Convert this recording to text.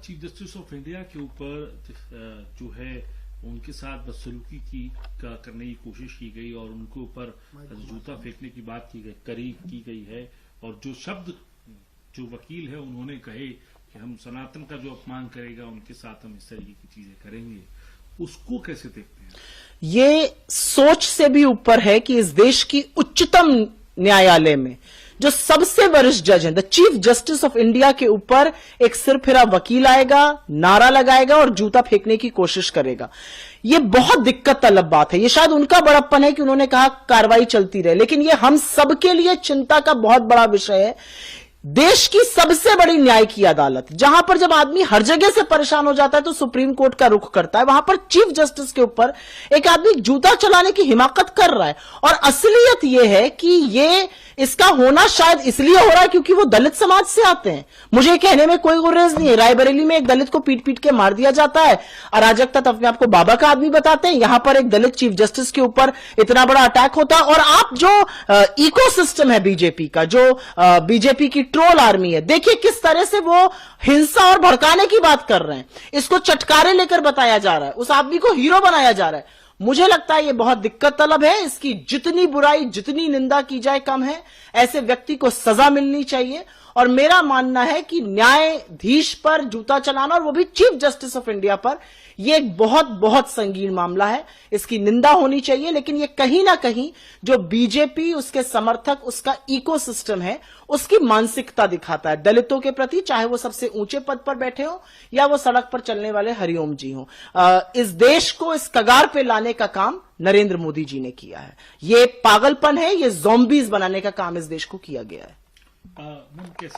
Chief justice of India के ऊपर जो है उनके साथ बदसलूकी करने की कोशिश की गई और उनके ऊपर जूता फेंकने की बात की गई है। और जो शब्द जो वकील है उन्होंने कहे कि हम सनातन का जो अपमान करेगा उनके साथ हम इस तरीके की चीजें करेंगे, उसको कैसे देखते हैं? ये सोच से भी ऊपर है कि इस देश की उच्चतम न्यायालय में जो सबसे वरिष्ठ जज हैं, the chief justice of India के ऊपर एक सिरफिरा वकील आएगा, नारा लगाएगा और जूता फेंकने की कोशिश करेगा। ये बहुत दिक्कत तलब बात है। ये शायद उनका बड़प्पन है कि उन्होंने कहा कार्रवाई चलती रहे, लेकिन ये हम सबके लिए चिंता का बहुत बड़ा विषय है। देश की सबसे बड़ी न्याय की अदालत, जहां पर जब आदमी हर जगह से परेशान हो जाता है तो सुप्रीम कोर्ट का रुख करता है, वहां पर चीफ जस्टिस के ऊपर एक आदमी जूता चलाने की हिमाकत कर रहा है। और असलियत यह है कि ये इसका होना शायद इसलिए हो रहा है क्योंकि वो दलित समाज से आते हैं। मुझे कहने में कोई गुरेज नहीं है। रायबरेली में एक दलित को पीट पीट के मार दिया जाता है, अराजकता तो अपने आपको बाबा का आदमी बताते हैं, यहां पर एक दलित चीफ जस्टिस के ऊपर इतना बड़ा अटैक होता है। और आप जो इकोसिस्टम है बीजेपी का, जो बीजेपी की ट्रोल आर्मी है, देखिए किस तरह से वो हिंसा और भड़काने की बात कर रहे हैं। इसको चटकारे लेकर बताया जा रहा है, उस आदमी को हीरो बनाया जा रहा है। मुझे लगता है ये बहुत दिक्कत तलब है। इसकी जितनी बुराई, जितनी निंदा की जाए कम है। ऐसे व्यक्ति को सजा मिलनी चाहिए। और मेरा मानना है कि न्यायाधीश पर जूता चलाना, और वो भी चीफ जस्टिस ऑफ इंडिया पर, यह एक बहुत बहुत संगीन मामला है। इसकी निंदा होनी चाहिए। लेकिन यह कहीं ना कहीं जो बीजेपी, उसके समर्थक, उसका इकोसिस्टम है, उसकी मानसिकता दिखाता है दलितों के प्रति, चाहे वो सबसे ऊंचे पद पर बैठे हो या वो सड़क पर चलने वाले हरिओम जी हो। इस देश को इस कगार पे लाने का काम नरेंद्र मोदी जी ने किया है। ये पागलपन है, ये ज़ॉम्बीज बनाने का काम इस देश को किया गया है।